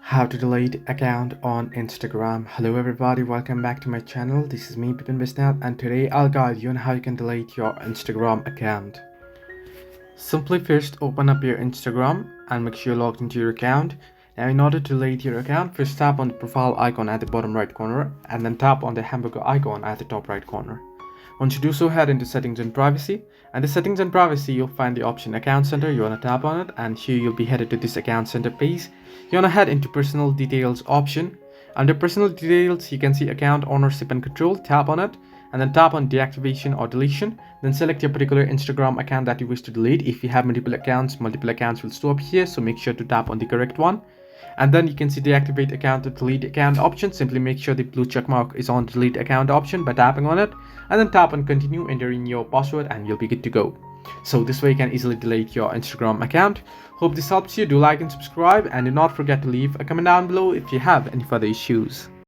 How to delete account on Instagram. Hello everybody, welcome back to my channel. This is me Bipin Bisnath, and today I'll guide you on how you can delete your Instagram account. Simply first open up your Instagram and make sure you're logged into your account. Now in order to delete your account, first tap on the profile icon at the bottom right corner and then tap on the hamburger icon at the top right corner. Once you do so, head into settings and privacy, and the settings and privacy you'll find the option account center. You want to tap on it, and here you'll be headed to this account center page. You want to head into personal details option. Under personal details you can see account ownership and control. Tap on it and then tap on deactivation or deletion. Then select your particular Instagram account that you wish to delete. If you have multiple accounts will show up here, so make sure to tap on the correct one. And then you can see deactivate account or delete account option. Simply make sure the blue check mark is on delete account option by tapping on it, and then tap on continue, entering your password, and you'll be good to go. So this way you can easily delete your Instagram account. Hope this helps you. Do like and subscribe, and do not forget to leave a comment down below if you have any further issues.